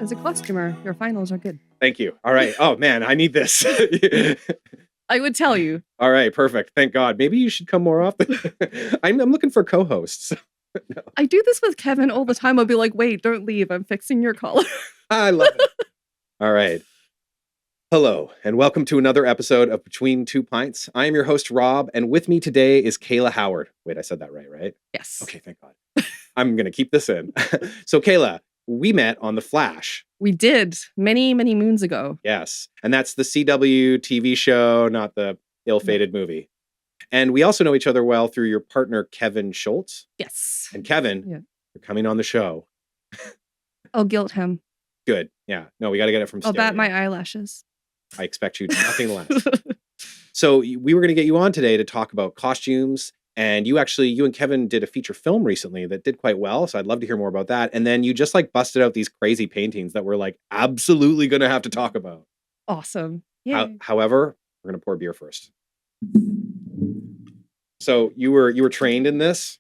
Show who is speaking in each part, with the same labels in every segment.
Speaker 1: As a costumer, your finals are good.
Speaker 2: Thank you. All right. Oh man, I need this.
Speaker 1: I would tell you.
Speaker 2: All right, perfect. Thank God. Maybe you should come more often. I'm looking for co-hosts.
Speaker 1: No. I do this with Kevin all the time. I'll be like, wait, don't leave. I'm fixing your collar.
Speaker 2: I love it. All right. Hello, and welcome to another episode of Between Two Pints. I am your host, Rob, and with me today is Kayla Howard. Wait, I said that right?
Speaker 1: Yes.
Speaker 2: Okay, thank God. I'm going to keep this in. So, Kayla, we met on The Flash.
Speaker 1: We did many, many moons ago.
Speaker 2: Yes, and that's the CW TV show, not the ill-fated movie. And we also know each other well through your partner, Kevin Schultz.
Speaker 1: Yes.
Speaker 2: And Kevin, you're coming on the show.
Speaker 1: I'll guilt him.
Speaker 2: Good. Yeah. No, we got to get it from
Speaker 1: I'll bat my eyelashes.
Speaker 2: I expect you to nothing less. So we were going to get you on today to talk about costumes. And you and Kevin did a feature film recently that did quite well. So I'd love to hear more about that. And then you just busted out these crazy paintings that we're absolutely going to have to talk about.
Speaker 1: Awesome. Yeah.
Speaker 2: However, we're going to pour beer first. So you were trained in this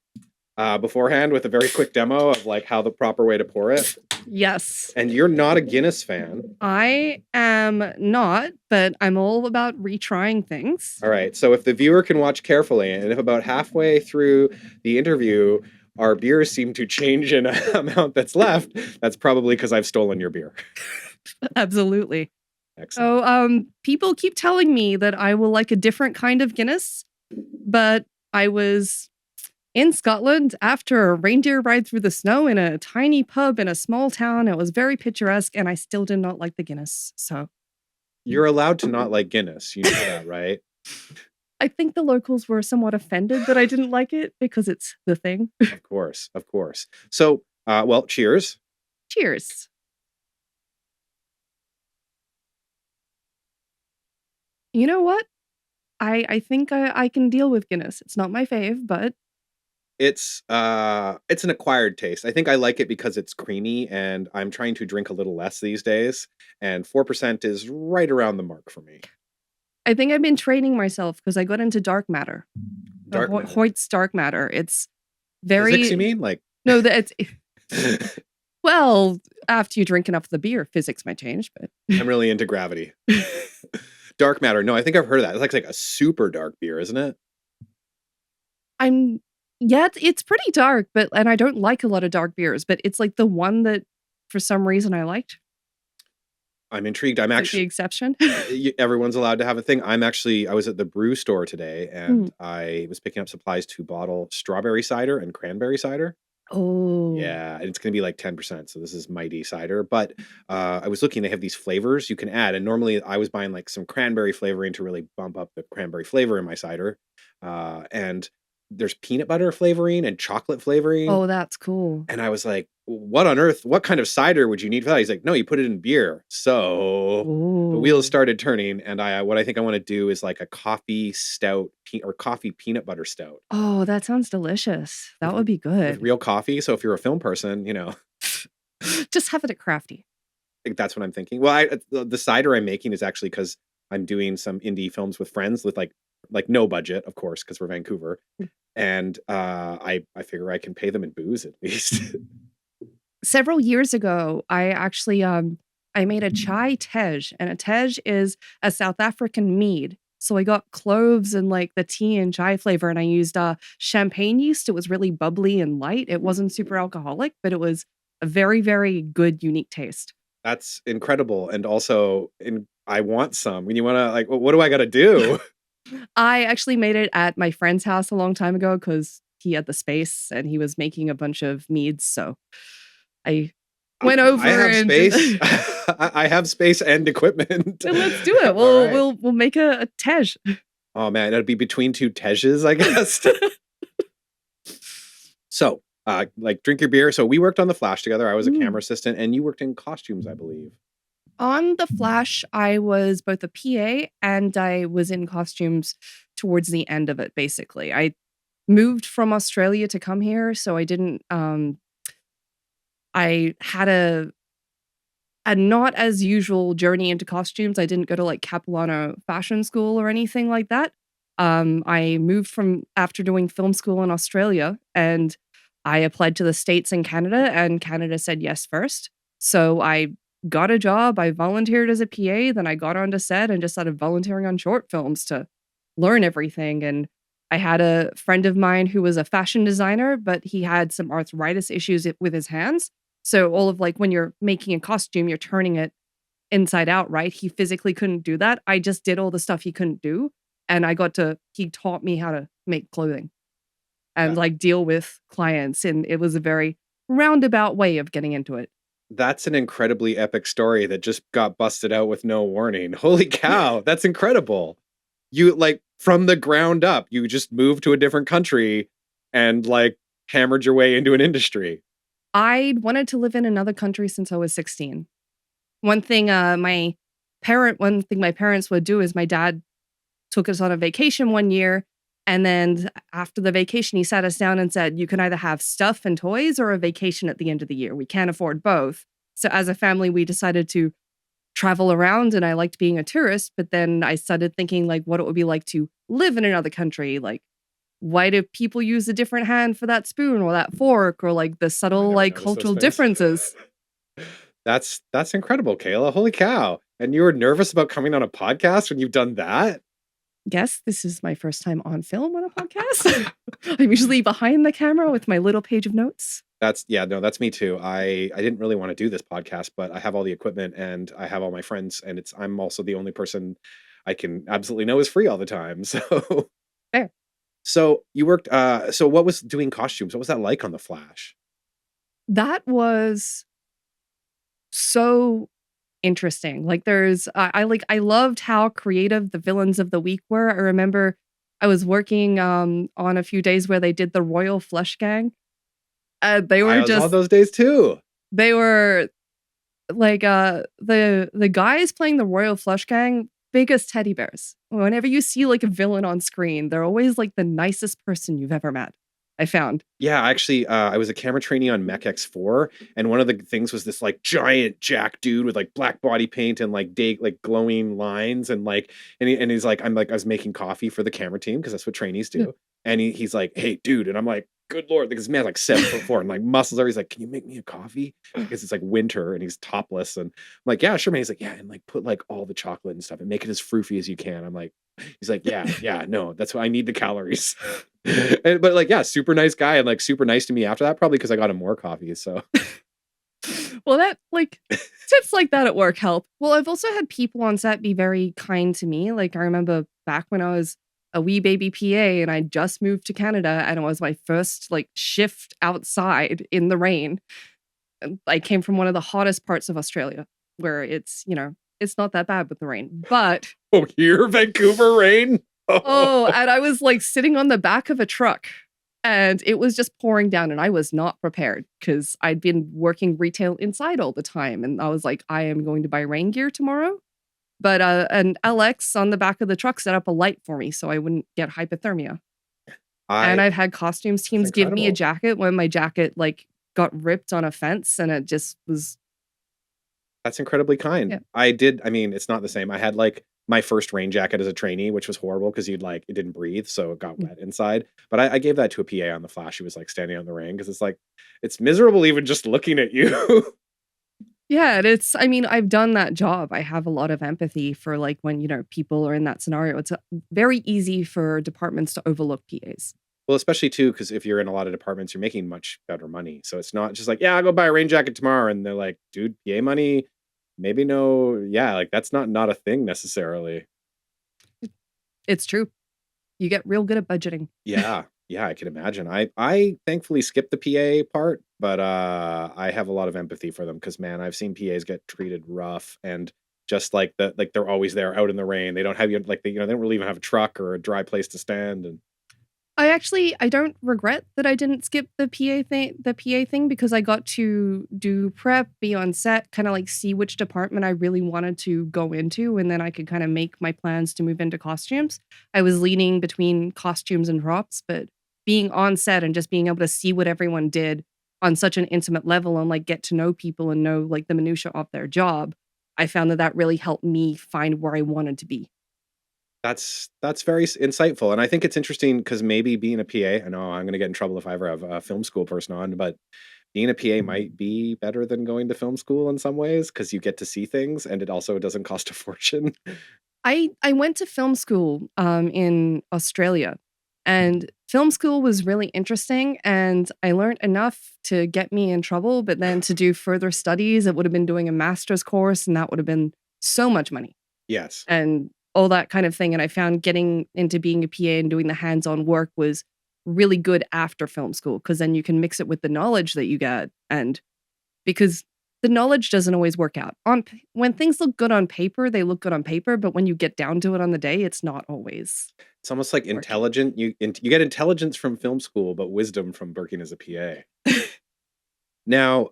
Speaker 2: beforehand with a very quick demo of how the proper way to pour it.
Speaker 1: Yes.
Speaker 2: And you're not a Guinness fan.
Speaker 1: I am not, but I'm all about retrying things.
Speaker 2: All right. So if the viewer can watch carefully, and if about halfway through the interview, our beers seem to change in an amount that's left, that's probably because I've stolen your beer.
Speaker 1: Absolutely.
Speaker 2: Excellent.
Speaker 1: So people keep telling me that I will like a different kind of Guinness, but I was in Scotland after a reindeer ride through the snow in a tiny pub in a small town. It was very picturesque, and I still did not like the Guinness. So
Speaker 2: you're allowed to not like Guinness. You know that, right?
Speaker 1: I think the locals were somewhat offended that I didn't like it because it's the thing.
Speaker 2: Of course. So, well, cheers.
Speaker 1: Cheers. You know what? I think I can deal with Guinness. It's not my fave, but
Speaker 2: it's an acquired taste. I think I like it because it's creamy, and I'm trying to drink a little less these days, and 4% is right around the mark for me.
Speaker 1: I think I've been training myself because I got into dark matter. Hoyt's dark matter. It's very
Speaker 2: physics, you mean?
Speaker 1: No, that's well, after you drink enough of the beer, physics might change, but
Speaker 2: I'm really into gravity. Dark matter. No, I think I've heard of that. It's like a super dark beer, isn't it?
Speaker 1: It's pretty dark, and I don't like a lot of dark beers, but it's the one that for some reason I liked.
Speaker 2: I'm intrigued. I'm actually
Speaker 1: the exception.
Speaker 2: Everyone's allowed to have a thing. I was at the brew store today, and I was picking up supplies to bottle strawberry cider and cranberry cider.
Speaker 1: Oh.
Speaker 2: Yeah, and it's going to be 10%. So this is mighty cider. But I was looking, they have these flavors you can add. And normally I was buying some cranberry flavoring to really bump up the cranberry flavor in my cider. And there's peanut butter flavoring and chocolate flavoring.
Speaker 1: Oh, that's cool.
Speaker 2: And I was like, what on earth? What kind of cider would you need for that? He's like, no, you put it in beer. So the wheels started turning. And what I think I want to do is a coffee stout or coffee peanut butter stout.
Speaker 1: Oh, that sounds delicious. That would be good.
Speaker 2: With real coffee. So if you're a film person,
Speaker 1: just have it at Crafty.
Speaker 2: I think that's what I'm thinking. Well, the cider I'm making is actually because I'm doing some indie films with friends with no budget, of course, because we're Vancouver. And I figure I can pay them in booze at least.
Speaker 1: Several years ago, I actually I made a chai tej, and a tej is a South African mead. So I got cloves and the tea and chai flavor, and I used champagne yeast. It was really bubbly and light. It wasn't super alcoholic, but it was a very, very good, unique taste.
Speaker 2: That's incredible. And also, I want some. When you want to, what do I got to do?
Speaker 1: I actually made it at my friend's house a long time ago because he had the space and he was making a bunch of meads. So I went over.
Speaker 2: I have space. I have space and equipment.
Speaker 1: Then let's do it. We'll make a tej.
Speaker 2: Oh man, it'd be between two tejes, I guess. So, drink your beer. So we worked on The Flash together. I was a camera assistant, and you worked in costumes, I believe.
Speaker 1: On The Flash, I was both a PA and I was in costumes towards the end of it, basically. I moved from Australia to come here, so I didn't I had a not as usual journey into costumes. I didn't go to Capilano Fashion School or anything like that. I moved after doing film school in Australia, and I applied to the States and Canada said yes first. So I got a job. I volunteered as a PA, then I got onto set and just started volunteering on short films to learn everything. And I had a friend of mine who was a fashion designer, but he had some arthritis issues with his hands. So all of like when you're making a costume, you're turning it inside out, right? He physically couldn't do that. I just did all the stuff he couldn't do. And he taught me how to make clothing and
Speaker 2: That
Speaker 1: like deal with clients. And it was a very roundabout way of getting into it.
Speaker 2: that's an incredibly epic story that just got busted out with no warning. Holy cow, that's incredible. You like from the ground up, you just moved to a different country and like hammered your way into an industry.
Speaker 1: I wanted to live in another country since I was 16. One thing my parents would do is my dad took us on a vacation one year. And then after the vacation, he sat us down and said, you can either have stuff and toys or a vacation at the end of the year. We can't afford both. So as a family, we decided to travel around, and I liked being a tourist. But then I started thinking like what it would be like to live in another country. Like, why do people use a different hand for that spoon or that fork, or like the
Speaker 2: Oh, I
Speaker 1: subtle
Speaker 2: never
Speaker 1: like
Speaker 2: noticed those
Speaker 1: cultural
Speaker 2: things.
Speaker 1: differences?
Speaker 2: That's incredible, Kayla. Holy cow. And you were nervous about coming on a podcast when you've done that?
Speaker 1: Guess this is my first time on film on a podcast. I'm usually behind the camera with my little page of notes.
Speaker 2: That's me too. I didn't really want to do this podcast, but I have all the equipment and I have all my friends, and I'm also the only person I can absolutely know is free all the time. So
Speaker 1: Fair.
Speaker 2: so you worked so what was doing costumes? What was that like on The Flash?
Speaker 1: That was so interesting. Like I loved how creative the villains of the week were. I remember I was working on a few days where they did the Royal Flush Gang. They
Speaker 2: I
Speaker 1: were
Speaker 2: was on
Speaker 1: just
Speaker 2: those days too.
Speaker 1: they were like the guys playing the Royal Flush Gang, biggest teddy bears. Whenever you see like a villain on screen, they're always like the nicest person you've ever met. I found.
Speaker 2: Yeah, actually, I was a camera trainee on Mech X4, and one of the things was this like giant jack dude with like black body paint and like like glowing lines, and like and he's like, I was making coffee for the camera team because that's what trainees
Speaker 1: Yeah.
Speaker 2: do, and he's like, hey dude, and I'm like, good lord, like this man's like 7'4" and like muscles everywhere. He's like, can you make me a coffee? Because it's like winter and he's topless, and I'm like, yeah, sure, man. He's like, yeah, and like put like all the chocolate and stuff and make it as froofy as you can. I'm like, he's like, yeah, no, that's what I need, the calories. But like, yeah, super nice guy and like super nice to me after that, probably because I got him more coffee. So
Speaker 1: Well, that like tips like that at work help. Well, I've also had people on set be very kind to me. Like I remember back when I was a wee baby PA and I just moved to Canada and it was my first like shift outside in the rain. And I came from one of the hottest parts of Australia where it's not that bad with the rain. But
Speaker 2: oh, here, Vancouver rain.
Speaker 1: oh, and I was like sitting on the back of a truck and it was just pouring down and I was not prepared because I'd been working retail inside all the time. And I was like, I am going to buy rain gear tomorrow. But and Alex on the back of the truck set up a light for me so I wouldn't get hypothermia. And I've had costumes
Speaker 2: That's
Speaker 1: teams give me a
Speaker 2: incredible.
Speaker 1: jacket when my jacket like got ripped on a fence and it just was
Speaker 2: That's incredibly
Speaker 1: yeah.
Speaker 2: kind. I mean, it's not the same. I had like my first rain jacket as a trainee, which was horrible because it didn't breathe, so it got
Speaker 1: Mm.
Speaker 2: wet inside. But I gave that to a PA on The Flash who was like standing on the rain because it's like it's miserable even just looking at you.
Speaker 1: Yeah, and I mean, I've done that job. I have a lot of empathy for like when, people are in that scenario. It's very easy for departments to overlook PAs.
Speaker 2: Well, especially too, because if you're in a lot of departments, you're making much better money. So it's not just like, yeah, I'll go buy a rain jacket tomorrow. And they're like, dude, PA money, maybe no, yeah, like that's not a thing necessarily.
Speaker 1: It's true. You get real good at budgeting.
Speaker 2: Yeah, yeah, I can imagine. I thankfully skipped the PA part, but I have a lot of empathy for them because man, I've seen PAs get treated rough and just like they're always there out in the rain. They don't have you like they don't really even have a truck or a dry place to stand. And
Speaker 1: I don't regret that I didn't skip the PA thing because I got to do prep, be on set, kind of like see which department I really wanted to go into, and then I could kind of make my plans to move into costumes. I was leaning between costumes and props, but being on set and just being able to see what everyone did on such an intimate level and like get to know people and know like the minutia of their job, I found that really helped me find where I wanted to be.
Speaker 2: that's very insightful, and I think it's interesting because maybe being a PA, I know I'm going to get in trouble if I ever have a film school person on, but being a PA might be better than going to film school in some ways because you get to see things and it also doesn't cost a fortune.
Speaker 1: I went to film school in Australia, and film school was really interesting, and I learned enough to get me in trouble. But then to do further studies, it would have been doing a master's course, and that would have been so much money
Speaker 2: Yes.
Speaker 1: and all that kind of thing. And I found getting into being a PA and doing the hands-on work was really good after film school because then you can mix it with the knowledge that you get, and because the knowledge doesn't always work out. When things look good on paper, they look good on paper, but when you get down to it on the day, it's not always
Speaker 2: It's almost like
Speaker 1: working.
Speaker 2: intelligent. You get intelligence from film school, but wisdom from working as a PA. Now,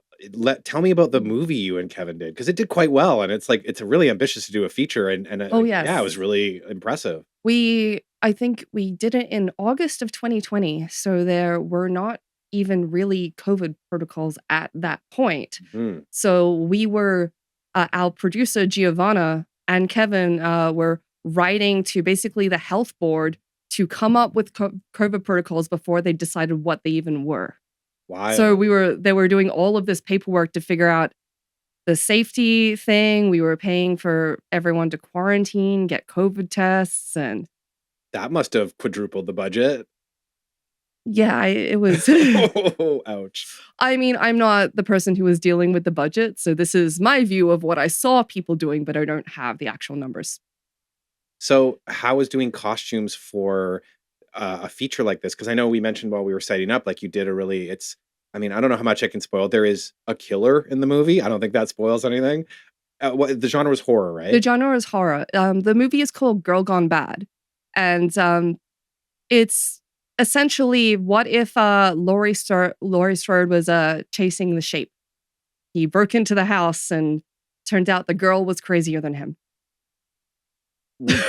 Speaker 2: tell me about the movie you and Kevin did because it did quite well, and it's like it's really ambitious to do a feature, and
Speaker 1: Oh,
Speaker 2: yeah, it was
Speaker 1: yes.
Speaker 2: really impressive.
Speaker 1: I think we did it in August of 2020, so there were not even really COVID protocols at that point.
Speaker 2: Mhm.
Speaker 1: So we were, our producer Giovanna and Kevin were writing to basically the health board to come up with COVID protocols before they decided what they even were. So
Speaker 2: Wild.
Speaker 1: they were doing all of this paperwork to figure out the safety thing. We were paying for everyone to quarantine, get COVID tests, and
Speaker 2: That must have quadrupled the budget.
Speaker 1: yeah, it was.
Speaker 2: Oh, ouch.
Speaker 1: I mean, I'm not the person who was dealing with the budget, so this is my view of what I saw people doing, but I don't have the actual numbers.
Speaker 2: So, how is doing costumes for a feature like this? Because I know we mentioned while we were setting up, like you did a really. It's. I mean, I don't know how much I can spoil. There is a killer in the movie. I don't think that spoils anything. What the genre was horror,
Speaker 1: The
Speaker 2: right?
Speaker 1: genre is horror. The movie is called Girl Gone Bad, and it's essentially what if Laurie Strode was chasing the shape. He broke into the house and turned out the girl was crazier than him.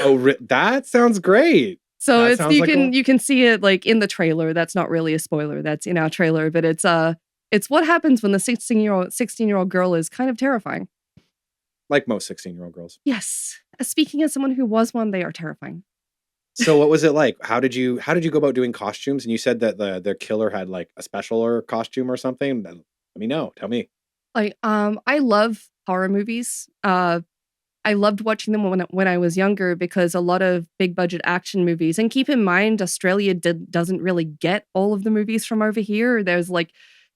Speaker 2: Oh, that sounds great.
Speaker 1: So
Speaker 2: That
Speaker 1: it's
Speaker 2: sounds like a
Speaker 1: you can see it like in the trailer. That's not really a spoiler. That's in our trailer, but it's what happens when the 16-year-old girl is kind of terrifying.
Speaker 2: like most 16-year-old girls.
Speaker 1: Yes. Speaking as someone who was one, they are terrifying.
Speaker 2: So what was it like? How did you go about doing costumes? And you said that the killer had like a special or costume or something. Let me know. Tell me.
Speaker 1: Like I love horror movies. I loved watching them when I was younger because a lot of big budget action movies, and keep in mind, Australia doesn't really get all of the movies from over here. There was like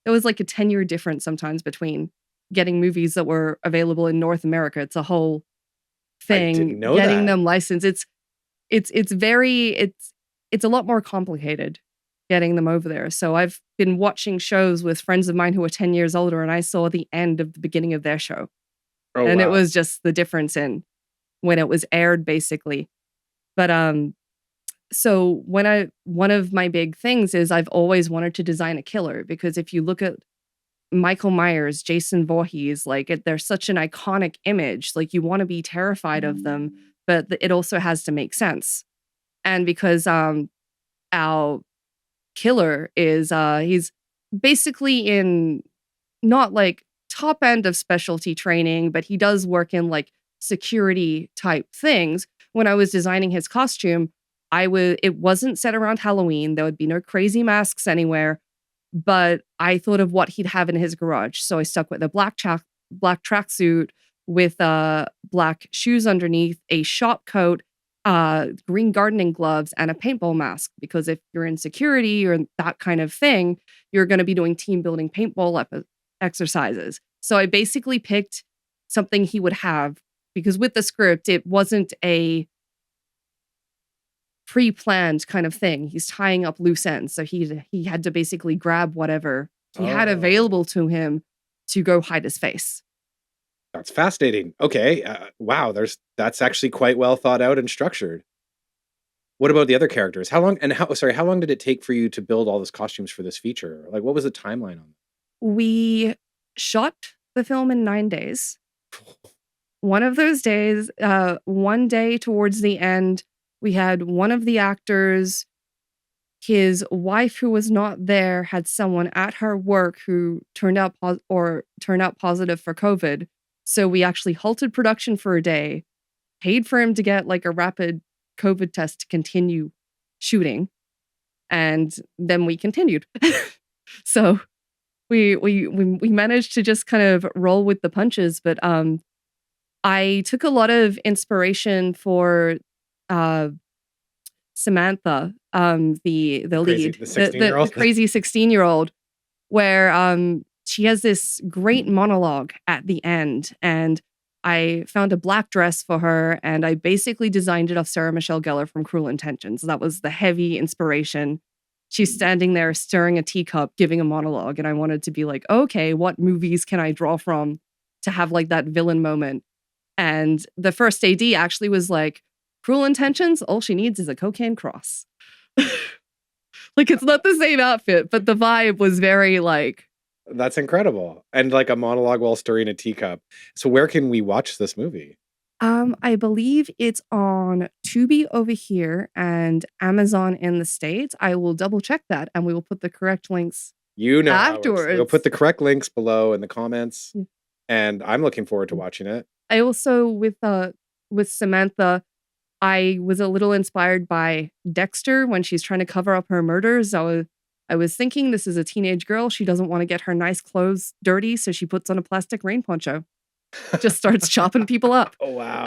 Speaker 1: a 10-year difference sometimes between getting movies that were available in North America. It's a whole
Speaker 2: I didn't
Speaker 1: thing
Speaker 2: know
Speaker 1: getting
Speaker 2: that.
Speaker 1: them licensed. It's a lot more complicated getting them over there. So I've been watching shows with friends of mine who are 10 years older, and I saw the end of the beginning of their show.
Speaker 2: Oh
Speaker 1: And it
Speaker 2: wow.
Speaker 1: was just the difference in when it was aired, basically. But so one of my big things is I've always wanted to design a killer because if you look at Michael Myers, Jason Voorhees, like they're such an iconic image. Like you want to be terrified of them, but it also has to make sense. And because our killer is he's basically in not like top end of specialty training, but he does work in like security type things. When I was designing his costume, it wasn't set around Halloween. There would be no crazy masks anywhere, but I thought of what he'd have in his garage. So I stuck with a black tracksuit with black shoes underneath, a shop coat, green gardening gloves, and a paintball mask. Because if you're in security or that kind of thing, you're going to be doing team building paintball exercises. So I basically picked something he would have because with the script, it wasn't a pre-planned kind of thing. He's tying up loose ends. So he had to basically grab whatever he had
Speaker 2: Oh,
Speaker 1: available to him to go hide his face.
Speaker 2: that's fascinating. Okay. Wow. That's actually quite well thought out and structured. What about the other characters? How long did it take for you to build all those costumes for this feature? Like, what was the timeline on
Speaker 1: We shot the film in 9 days. One of those days, one day towards the end, we had one of the actors, his wife who was not there, had someone at her work who turned out positive for COVID. So we actually halted production for a day, paid for him to get like a rapid COVID test to continue shooting, and then we continued. So we managed to just kind of roll with the punches. But I took a lot of inspiration for uh, Samantha, the lead,
Speaker 2: The 16-year-old.
Speaker 1: the crazy 16-year-old, where she has this great monologue at the end, and I found a black dress for her, and I basically designed it off Sarah Michelle Gellar from Cruel Intentions. That was the heavy inspiration. She's standing there stirring a teacup, giving a monologue, and I wanted to be like, okay, what movies can I draw from to have like that villain moment? And the first AD actually was like, Cruel Intentions, all she needs is a cocaine cross. Like, it's not the same outfit, but the vibe was very like...
Speaker 2: That's incredible. And like a monologue while stirring a teacup. So where can we watch this movie?
Speaker 1: I believe it's on Tubi over here and Amazon in the States. I will double check that, and we will put the correct links
Speaker 2: You know
Speaker 1: afterwards.
Speaker 2: We'll put the correct links below in the comments.
Speaker 1: Yeah.
Speaker 2: And I'm looking forward to watching it.
Speaker 1: I also, with Samantha, I was a little inspired by Dexter when she's trying to cover up her murders. I was thinking, this is a teenage girl. She doesn't want to get her nice clothes dirty, so she puts on a plastic rain poncho. Just starts chopping people up.
Speaker 2: Oh, wow.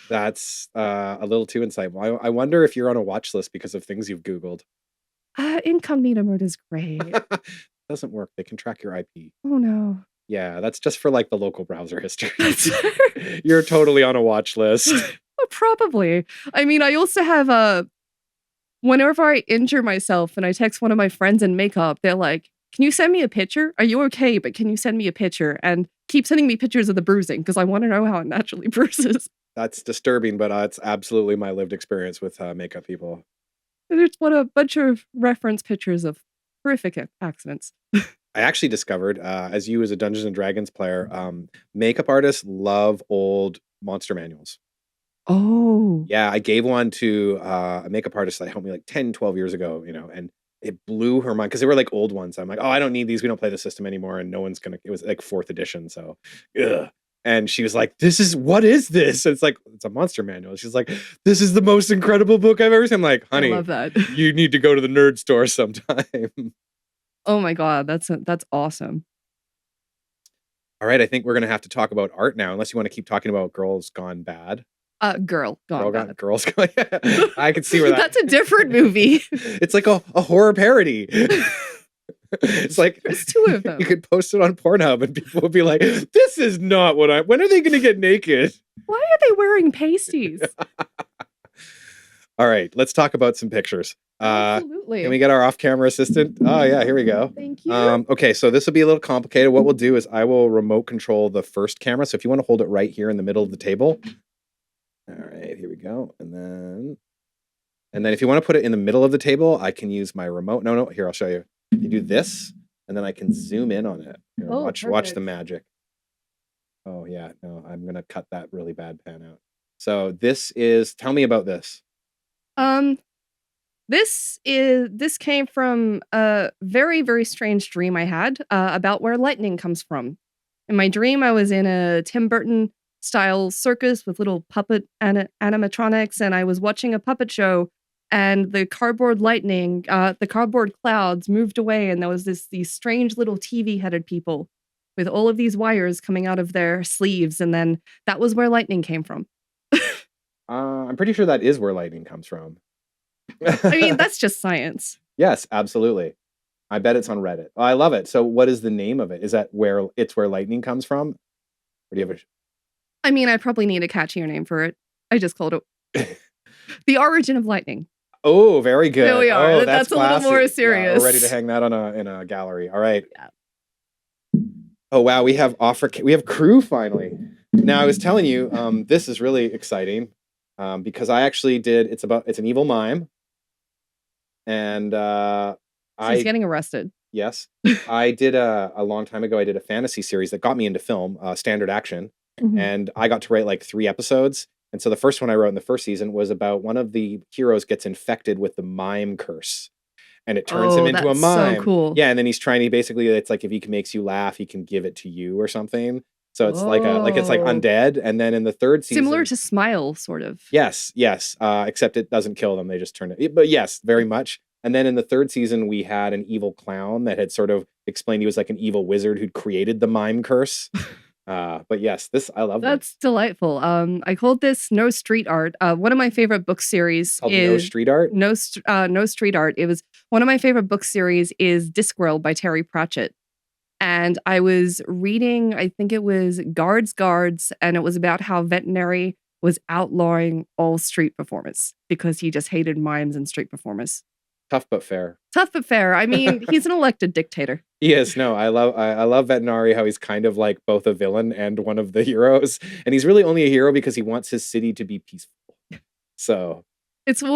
Speaker 2: That's a little too insightful. I wonder if you're on a watch list because of things you've Googled.
Speaker 1: Incognito mode is great.
Speaker 2: Doesn't work. They can track your IP.
Speaker 1: Oh, no.
Speaker 2: Yeah, that's just for like the local browser history. You're totally on a watch list.
Speaker 1: Probably. I mean, I also have whenever I injure myself and I text one of my friends in makeup, they're like, can you send me a picture? Are you okay? But can you send me a picture? And keep sending me pictures of the bruising because I want to know how it naturally bruises.
Speaker 2: That's disturbing, but it's absolutely my lived experience with makeup people.
Speaker 1: There's what a bunch of reference pictures of horrific accidents.
Speaker 2: I actually discovered, as a Dungeons and Dragons player, makeup artists love old monster manuals.
Speaker 1: Oh.
Speaker 2: Yeah, I gave one to a makeup artist that helped me like 10, 12 years ago, and it blew her mind because they were like old ones. I'm like, oh, I don't need these. We don't play the system anymore. And no one's it was like 4th edition. So, ugh. And she was like, what is this? And it's like, it's a monster manual. She's like, this is the most incredible book I've ever seen. I'm like, honey,
Speaker 1: I love that.
Speaker 2: You need to go to the nerd store sometime.
Speaker 1: Oh my God, that's awesome.
Speaker 2: All right, I think we're going to have to talk about art now, unless you want to keep talking about Girls Gone Bad.
Speaker 1: Girls Gone Bad.
Speaker 2: Girls Gone. I can see where
Speaker 1: that's a different movie.
Speaker 2: It's like a horror parody. It's like
Speaker 1: there's 2 of them.
Speaker 2: You could post it on Pornhub and people would be like, this is not when are they going to get naked?
Speaker 1: Why are they wearing pasties?
Speaker 2: All right, let's talk about some pictures.
Speaker 1: Absolutely.
Speaker 2: Can we get our off-camera assistant? Oh yeah, here we go.
Speaker 1: Thank you.
Speaker 2: Okay, so this will be a little complicated. What we'll do is I will remote control the first camera. So if you want to hold it right here in the middle of the table. All right, here we go. And then if you want to put it in the middle of the table, I can use my remote. No, here, I'll show you. You do this, and then I can zoom in on it. Here, watch the magic. Oh yeah, no, I'm gonna cut that really bad pan out. So tell me about this.
Speaker 1: This came from a very, very strange dream I had about where lightning comes from. In my dream, I was in a Tim Burton style circus with little puppet animatronics, and I was watching a puppet show, and the cardboard clouds moved away, and there was these strange little TV-headed people with all of these wires coming out of their sleeves, and then that was where lightning came from.
Speaker 2: I'm pretty sure that is where lightning comes from.
Speaker 1: I mean, that's just science.
Speaker 2: Yes, absolutely. I bet it's on Reddit. Oh, I love it. So what is the name of it? Is that where lightning comes from? Or do you have
Speaker 1: I mean, I probably need a catchier name for it. I just called it The Origin of Lightning.
Speaker 2: Oh, very good.
Speaker 1: There we are.
Speaker 2: Oh,
Speaker 1: that's a little more serious.
Speaker 2: Yeah, we're ready to hang that in a gallery. All right. Yeah. Oh wow, we have crew finally. Now I was telling you, this is really exciting because I actually it's an evil mime, and
Speaker 1: so he's getting arrested.
Speaker 2: Yes, I did a long time ago. I did a fantasy series that got me into film, Standard Action, and I got to write like 3 episodes. And so the first one I wrote in the first season was about one of the heroes gets infected with the mime curse, and it turns him into a mime.
Speaker 1: So cool.
Speaker 2: Yeah, and then it's like if he makes you laugh, he can give it to you or something. So it's like it's like undead. And then in the 3rd season,
Speaker 1: similar to Smile, sort of.
Speaker 2: Yes. Except it doesn't kill them; they just turn it. But yes, very much. And then in the third season, we had an evil clown that had sort of explained he was like an evil wizard who'd created the mime curse. But yes, I love this.
Speaker 1: That's delightful. I called this No Street Art. One of my favorite book series
Speaker 2: Called
Speaker 1: is
Speaker 2: No Street Art?
Speaker 1: No Street Art. It was one of my favorite book series is Discworld by Terry Pratchett. And I was reading, I think it was Guards, and it was about how Veterinary was outlawing all street performance because he just hated mimes and street performers.
Speaker 2: Tough but fair.
Speaker 1: Tough but fair. I mean, he's an elected dictator.
Speaker 2: He is. No, I love Veterinary, how he's kind of like both a villain and one of the heroes. And he's really only a hero because he wants his city to be peaceful. So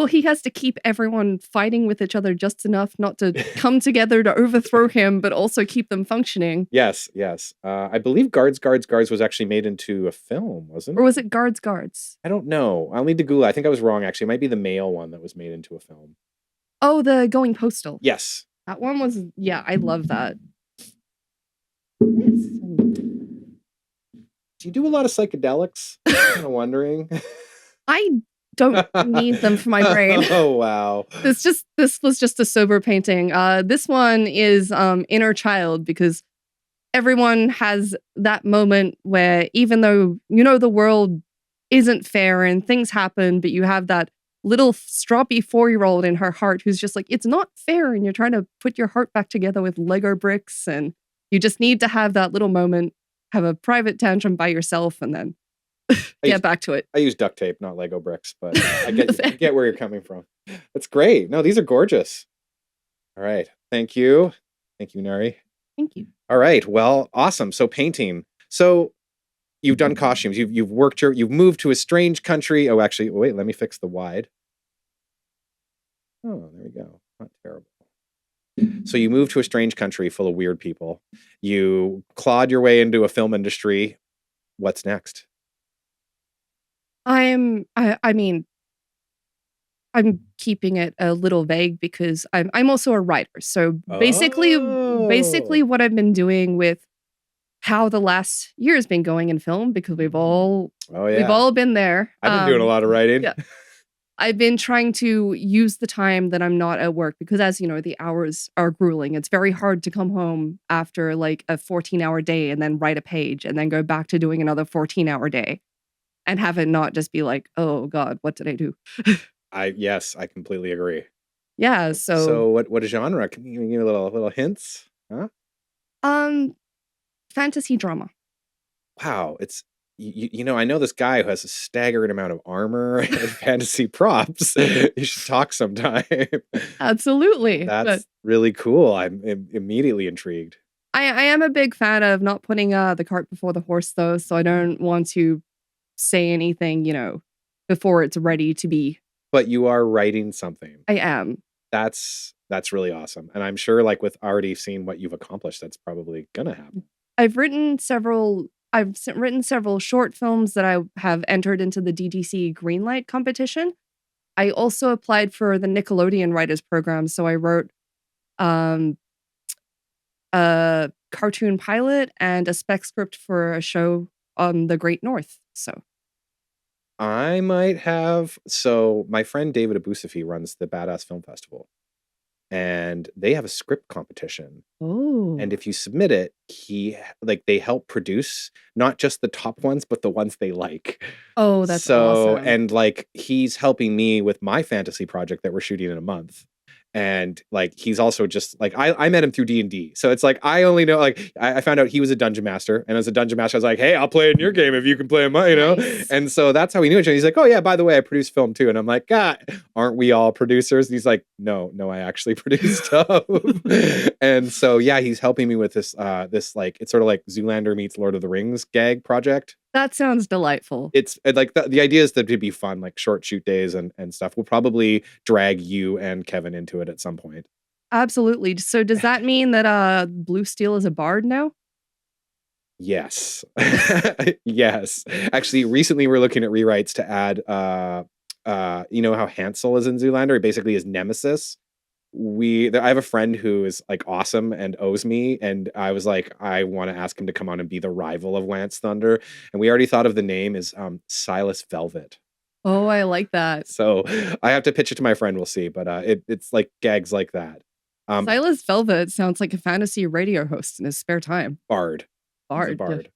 Speaker 1: he has to keep everyone fighting with each other just enough not to come together to overthrow him, but also keep them functioning.
Speaker 2: Yes. I believe Guards was actually made into a film, wasn't it?
Speaker 1: Or was it Guards?
Speaker 2: I don't know. I'll need to Google. I think I was wrong, actually. It might be the male one that was made into a film.
Speaker 1: Oh, the Going Postal.
Speaker 2: Yes.
Speaker 1: That one was, yeah, I love that.
Speaker 2: Do you do a lot of psychedelics? I'm kind of wondering.
Speaker 1: I don't need them for my brain.
Speaker 2: Oh, wow.
Speaker 1: This was just a sober painting. This one is Inner Child, because everyone has that moment where even though the world isn't fair and things happen, but you have that little stroppy 4-year-old in her heart who's just like, it's not fair, and you're trying to put your heart back together with Lego bricks, and you just need to have that little moment, have a private tantrum by yourself, and then get back to it.
Speaker 2: I use duct tape, not Lego bricks, but I get where you're coming from. That's great. No, these are gorgeous. All right. Thank you. Thank you, Nari.
Speaker 1: Thank you.
Speaker 2: All right. Well, awesome. So painting. So you've done costumes. You've moved to a strange country. Oh, actually, wait, let me fix the wide. Oh, there we go. Not terrible. So you moved to a strange country full of weird people. You clawed your way into a film industry. What's next?
Speaker 1: I mean, I'm keeping it a little vague because I'm also a writer. So basically what I've been doing with how the last year has been going in film, because we've all been there.
Speaker 2: I've been doing a lot of writing.
Speaker 1: Yeah. I've been trying to use the time that I'm not at work, because as you know, the hours are grueling. It's very hard to come home after like a 14-hour day and then write a page and then go back to doing another 14-hour day and have it not just be like, oh God, what did I do?
Speaker 2: Yes, I completely agree.
Speaker 1: Yeah.
Speaker 2: So what genre? Can you give me a little hints? Huh?
Speaker 1: Fantasy drama.
Speaker 2: Wow. It's, I know this guy who has a staggering amount of armor and fantasy props. You should talk sometime.
Speaker 1: Absolutely.
Speaker 2: That's really cool. I'm immediately intrigued.
Speaker 1: I am a big fan of not putting the cart before the horse, though. So I don't want to say anything, before it's ready to be.
Speaker 2: But you are writing something.
Speaker 1: I am.
Speaker 2: That's really awesome. And I'm sure, like, with already seeing what you've accomplished, that's probably gonna happen.
Speaker 1: I've written several short films that I have entered into the DTC Greenlight competition. I also applied for the Nickelodeon Writers Program, so I wrote a cartoon pilot and a spec script for a show on the Great North. So
Speaker 2: I might have. So my friend David Abusafi runs the Badass Film Festival, and they have a script competition.
Speaker 1: Oh.
Speaker 2: And if you submit it, they help produce not just the top ones, but the ones they like.
Speaker 1: Oh, that's awesome.
Speaker 2: And he's helping me with my fantasy project that we're shooting in a month. And he's also just I met him through D&D, so it's I only know I found out he was a dungeon master, and as a dungeon master I was like, hey, I'll play in your game if you can play in mine,
Speaker 1: Nice.
Speaker 2: And so that's how we knew each other. He's like, oh yeah, by the way, I produce film too, and I'm like, God, aren't we all producers? And he's like, no, I actually produce stuff. And so yeah, he's helping me with this it's sort of like Zoolander meets Lord of the Rings gag project.
Speaker 1: That sounds delightful.
Speaker 2: It's the idea is that it'd be fun, short shoot days and stuff. We'll probably drag you and Kevin into it at some point.
Speaker 1: Absolutely. So does that mean that Blue Steel is a bard now?
Speaker 2: Yes. Yes. Actually, recently we're looking at rewrites to add how Hansel is in Zoolander? He basically is Nemesis. I have a friend who is awesome and owes me, and I was like, I want to ask him to come on and be the rival of Lance Thunder, and we already thought of the name as Silas Velvet.
Speaker 1: Oh, I like that.
Speaker 2: So I have to pitch it to my friend. We'll see. But it's like gags like that.
Speaker 1: Silas Velvet sounds like a fantasy radio host in his spare time.
Speaker 2: Bard. He's a
Speaker 1: Bard.
Speaker 2: bard.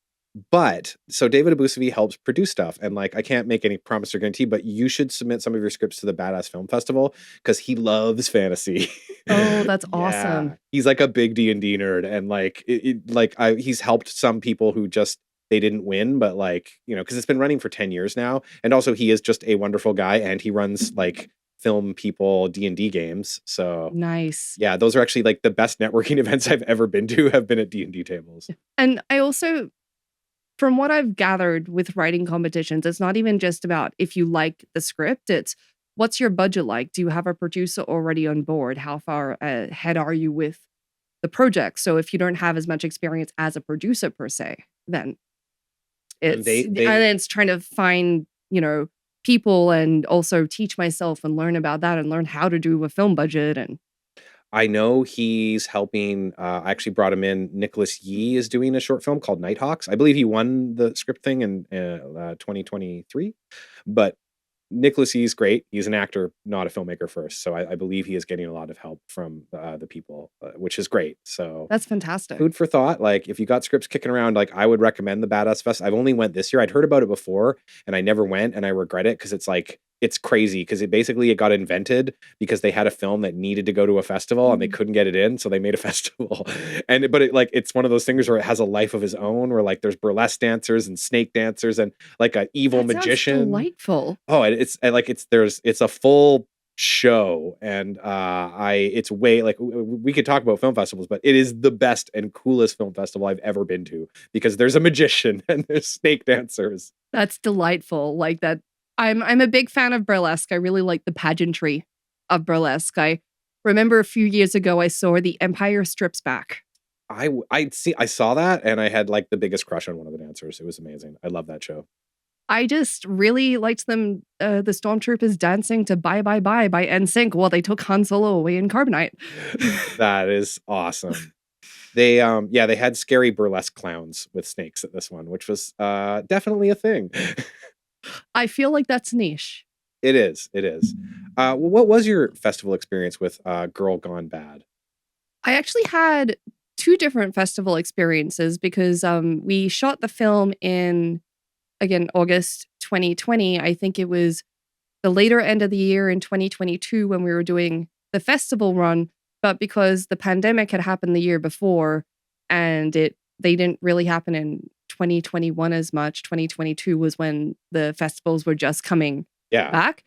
Speaker 2: But so David Abusavi helps produce stuff, and like I can't make any promise or guarantee, but you should submit some of your scripts to the Badass Film Festival because he loves fantasy.
Speaker 1: Oh, that's
Speaker 2: Yeah.
Speaker 1: awesome.
Speaker 2: He's like a big D&D nerd, and like he's helped some people who just they didn't win, but like because it's been running for 10 years now, and also he is just a wonderful guy, and he runs like film people D&D games. So
Speaker 1: Nice.
Speaker 2: yeah, those are actually like the best networking events I've ever been to have been at D&D tables.
Speaker 1: And I also, from what I've gathered with writing competitions, it's not even just about if you like the script, it's what's your budget like? Do you have a producer already on board? How far ahead are you with the project? So if you don't have as much experience as a producer per se, then it's trying to find, people and also teach myself and learn about that and learn how to do a film budget. And
Speaker 2: I know he's helping. I actually brought him in. Nicholas Yee is doing a short film called Nighthawks. I believe he won the script thing in 2023. But Nicholas Yee is great. He's an actor, not a filmmaker first. So I believe he is getting a lot of help from the people, which is great. So
Speaker 1: that's fantastic.
Speaker 2: Food for thought. Like if you got scripts kicking around, like I would recommend the Badass Fest. I've only went this year. I'd heard about it before and I never went, and I regret it because it's crazy because it got invented because they had a film that needed to go to a festival and they couldn't get it in, so they made a festival. But it's one of those things where it has a life of its own, where like there's burlesque dancers and snake dancers and like an evil magician.
Speaker 1: Sounds delightful.
Speaker 2: Oh, it's a full show, and it's way like we could talk about film festivals, but it is the best and coolest film festival I've ever been to because there's a magician and there's snake dancers.
Speaker 1: That's delightful. Like that. I'm a big fan of burlesque. I really like the pageantry of burlesque. I remember a few years ago I saw The Empire Strips Back.
Speaker 2: I saw that and I had like the biggest crush on one of the dancers. It was amazing. I love that show.
Speaker 1: I just really liked them, the stormtroopers dancing to Bye Bye Bye by NSYNC while they took Han Solo away in Carbonite.
Speaker 2: That is awesome. They had scary burlesque clowns with snakes at this one, which was definitely a thing.
Speaker 1: I feel like that's niche.
Speaker 2: It is. What was your festival experience with Girl Gone Bad?
Speaker 1: I actually had 2 different festival experiences because we shot the film in, again, August 2020. I think it was the later end of the year in 2022 when we were doing the festival run, but because the pandemic had happened the year before and they didn't really happen in 2021 as much. 2022 was when the festivals were just coming back.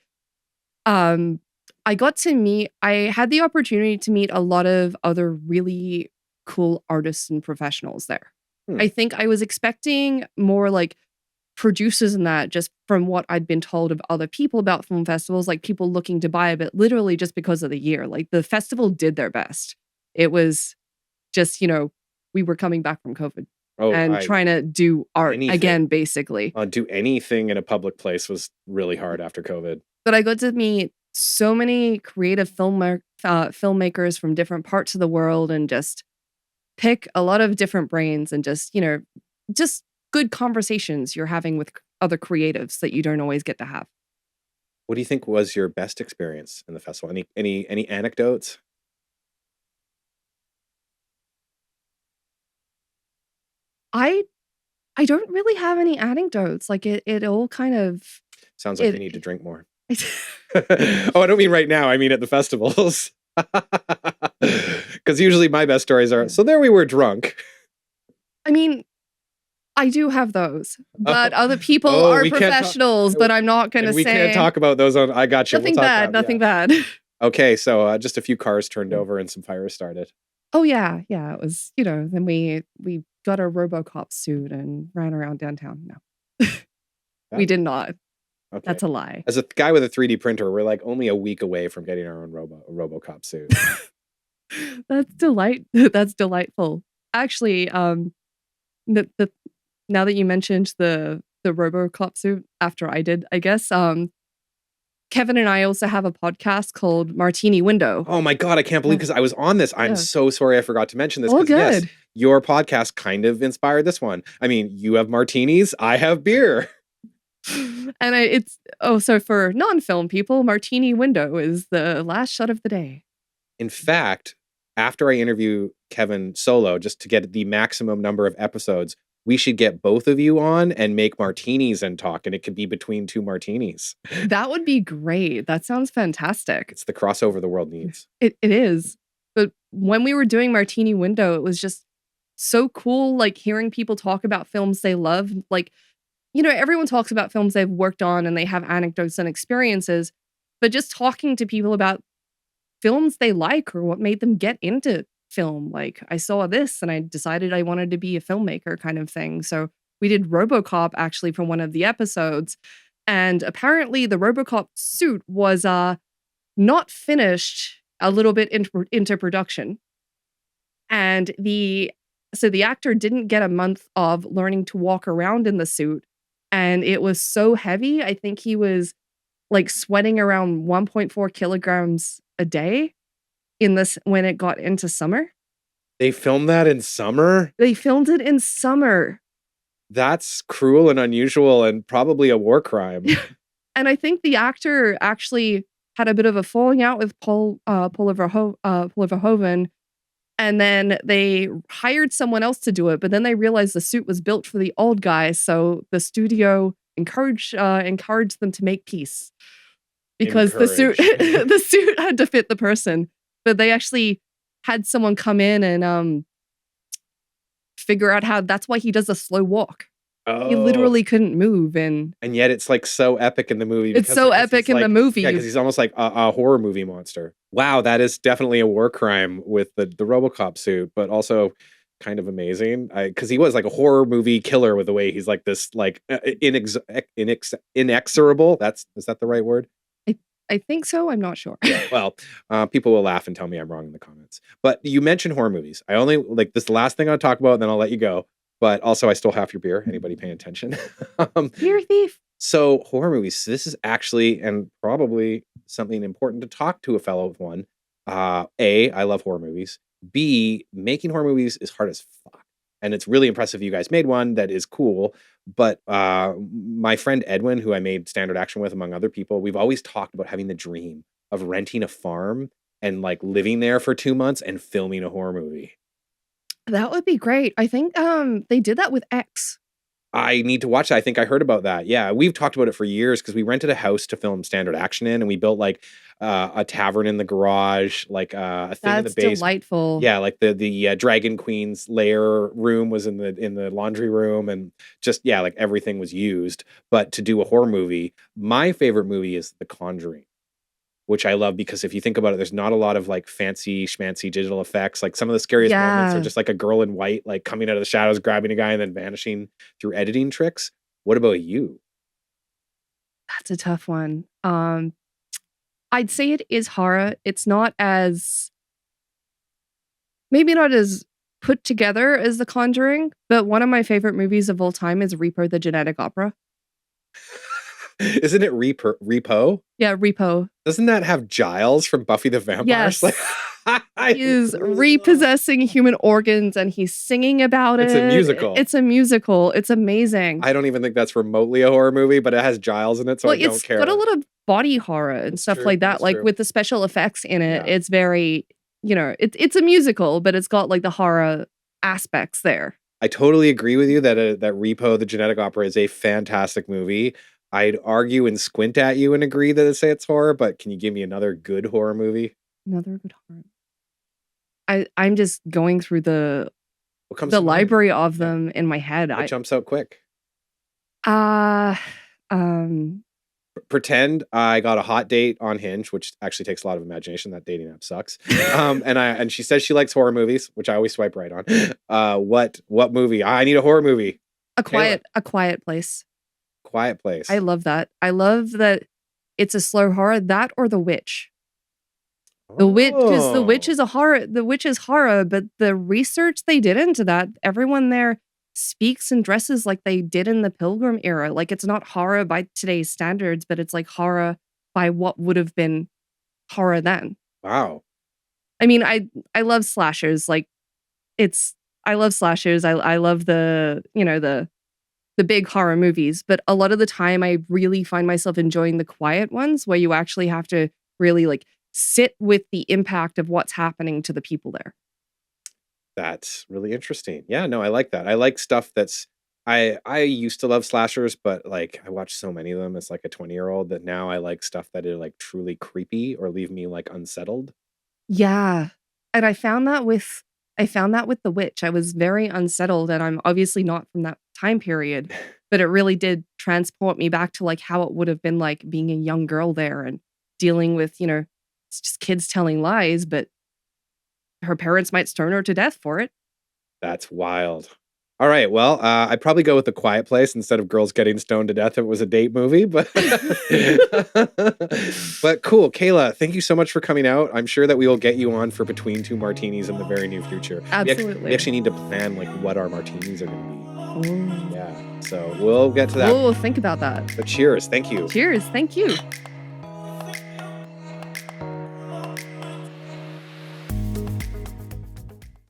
Speaker 1: I had the opportunity to meet a lot of other really cool artists and professionals there. I think I was expecting more like producers and that just from what I'd been told of other people about film festivals, like people looking to buy a bit literally just because of the year. Like the festival did their best. It was just, we were coming back from COVID. Trying to do art again, basically.
Speaker 2: Do anything in a public place was really hard after COVID.
Speaker 1: But I got to meet so many creative filmmakers from different parts of the world and just pick a lot of different brains and just good conversations you're having with other creatives that you don't always get to have.
Speaker 2: What do you think was your best experience in the festival? Any anecdotes?
Speaker 1: I don't really have any anecdotes. Like it all kind of
Speaker 2: sounds like you need to drink more. Oh, I don't mean right now. I mean at the festivals. Because usually my best stories are, so there we were drunk.
Speaker 1: I mean, I do have those, but other people are professionals, but I'm not going to say.
Speaker 2: We can't talk about those on, I got you.
Speaker 1: Nothing bad.
Speaker 2: Okay, so just a few cars turned over and some fires started.
Speaker 1: Oh yeah. It was, then we got a RoboCop suit and ran around downtown. No, we did not. Okay. That's a lie.
Speaker 2: As a guy with a 3D printer, we're like only a week away from getting our own RoboCop suit.
Speaker 1: That's delightful. Actually, now that you mentioned the RoboCop suit, after I did, I guess, Kevin and I also have a podcast called Martini Window.
Speaker 2: Oh my God, I can't believe because I was on this. I'm so sorry I forgot to mention this.
Speaker 1: Oh, good.
Speaker 2: Yes, your podcast kind of inspired this one. I mean, you have martinis, I have beer.
Speaker 1: And it's so for non-film people, Martini Window is the last shot of the day.
Speaker 2: In fact, after I interview Kevin solo, just to get the maximum number of episodes, we should get both of you on and make martinis and talk, and it could be between two martinis.
Speaker 1: That would be great. That sounds fantastic.
Speaker 2: It's the crossover the world needs.
Speaker 1: It is. But when we were doing Martini Window, it was just so cool, like hearing people talk about films they love. Like, everyone talks about films they've worked on and they have anecdotes and experiences, but just talking to people about films they like or what made them get into film. Like, I saw this and I decided I wanted to be a filmmaker kind of thing. So we did RoboCop actually for one of the episodes. And apparently the RoboCop suit was not finished a little bit into production. And the actor didn't get a month of learning to walk around in the suit. And it was so heavy. I think he was like sweating around 1.4 kilograms a day when it got into summer.
Speaker 2: They filmed that in summer?
Speaker 1: They filmed it in summer.
Speaker 2: That's cruel and unusual and probably a war crime.
Speaker 1: And I think the actor actually had a bit of a falling out with Paul Verhoeven. And then they hired someone else to do it, but then they realized the suit was built for the old guy, so the studio encouraged them to make peace because the suit had to fit the person. But they actually had someone come in and figure out how. That's why he does a slow walk.
Speaker 2: Oh.
Speaker 1: He literally couldn't move, and
Speaker 2: yet it's like so epic in the movie.
Speaker 1: It's so epic in the movie.
Speaker 2: Yeah, because he's almost like a horror movie monster. Wow, that is definitely a war crime with the RoboCop suit, but also kind of amazing. Because he was like a horror movie killer with the way he's like this, like inexorable. Is that the right word?
Speaker 1: I think so. I'm not sure.
Speaker 2: Yeah, well, people will laugh and tell me I'm wrong in the comments. But you mentioned horror movies. I only like this last thing I'll talk about, and then I'll let you go. But also, I stole half your beer. Anybody paying attention?
Speaker 1: Beer thief.
Speaker 2: So horror movies. This is actually and probably something important to talk to a fellow with one. A, I love horror movies. B, making horror movies is hard as fuck. And it's really impressive you guys made one that is cool. But my friend Edwin, who I made Standard Action with, among other people, we've always talked about having the dream of renting a farm and like living there for 2 months and filming a horror movie.
Speaker 1: That would be great. I think they did that with X.
Speaker 2: I need to watch that. I think I heard about that. Yeah, we've talked about it for years because we rented a house to film Standard Action in, and we built like a tavern in the garage, like a thing in the basement.
Speaker 1: That's delightful.
Speaker 2: Yeah, like the Dragon Queen's lair room was in the laundry room, and just like everything was used. But to do a horror movie, my favorite movie is The Conjuring, which I love because if you think about it, there's not a lot of like fancy schmancy digital effects. Like some of the scariest moments are just like a girl in white, like coming out of the shadows, grabbing a guy and then vanishing through editing tricks. What about you?
Speaker 1: That's a tough one. I'd say it is horror. It's not as, maybe not as put together as The Conjuring, but one of my favorite movies of all time is Repo the Genetic Opera.
Speaker 2: Isn't it Repo?
Speaker 1: Yeah, Repo.
Speaker 2: Doesn't that have Giles from Buffy the Vampire
Speaker 1: Yes.
Speaker 2: Slayer?
Speaker 1: He is repossessing human organs and he's singing about it.
Speaker 2: It's a musical.
Speaker 1: It's a musical. It's amazing.
Speaker 2: I don't even think that's remotely a horror movie, but it has Giles in it, so I don't care.
Speaker 1: It's got a lot of body horror and stuff like that. Like with the special effects in it, it's very, it's a musical, but it's got like the horror aspects there.
Speaker 2: I totally agree with you that Repo, the Genetic Opera, is a fantastic movie. I'd argue and squint at you and agree that it's horror, but can you give me another good horror movie?
Speaker 1: Another good horror. I'm just going through the library of them in my head.
Speaker 2: What jumps out quick? Pretend I got a hot date on Hinge, which actually takes a lot of imagination. That dating app sucks. And she says she likes horror movies, which I always swipe right on. What movie? I need a horror movie.
Speaker 1: A Quiet Place.
Speaker 2: Quiet Place.
Speaker 1: I love that. I love that it's a slow horror. That or The Witch. The Witch is a horror. The Witch is horror, but the research they did into that, everyone there speaks and dresses like they did in the Pilgrim era. Like it's not horror by today's standards, but it's like horror by what would have been horror then.
Speaker 2: Wow.
Speaker 1: I mean, I love slashers. I love slashers. I love the the big horror movies, but a lot of the time I really find myself enjoying the quiet ones where you actually have to really like sit with the impact of what's happening to the people there.
Speaker 2: That's really interesting. Yeah, no, I like that. I like stuff that's I used to love slashers, but like I watched so many of them as like a 20-year-old that now I like stuff that are like truly creepy or leave me like unsettled.
Speaker 1: Yeah. And I found that with The Witch. I was very unsettled and I'm obviously not from that time period, but it really did transport me back to like how it would have been like being a young girl there and dealing with, it's just kids telling lies, but her parents might stone her to death for it.
Speaker 2: That's wild. All right, well, I'd probably go with The Quiet Place instead of girls getting stoned to death if it was a date movie, but but cool. Kayla, thank you so much for coming out. I'm sure that we will get you on for Between Two Martinis in the very near future. We
Speaker 1: Absolutely.
Speaker 2: actually need to plan like what our martinis are going to be.
Speaker 1: Ooh.
Speaker 2: Yeah, so we'll get to that.
Speaker 1: We'll think about that.
Speaker 2: But cheers. Thank you.
Speaker 1: Cheers. Thank you.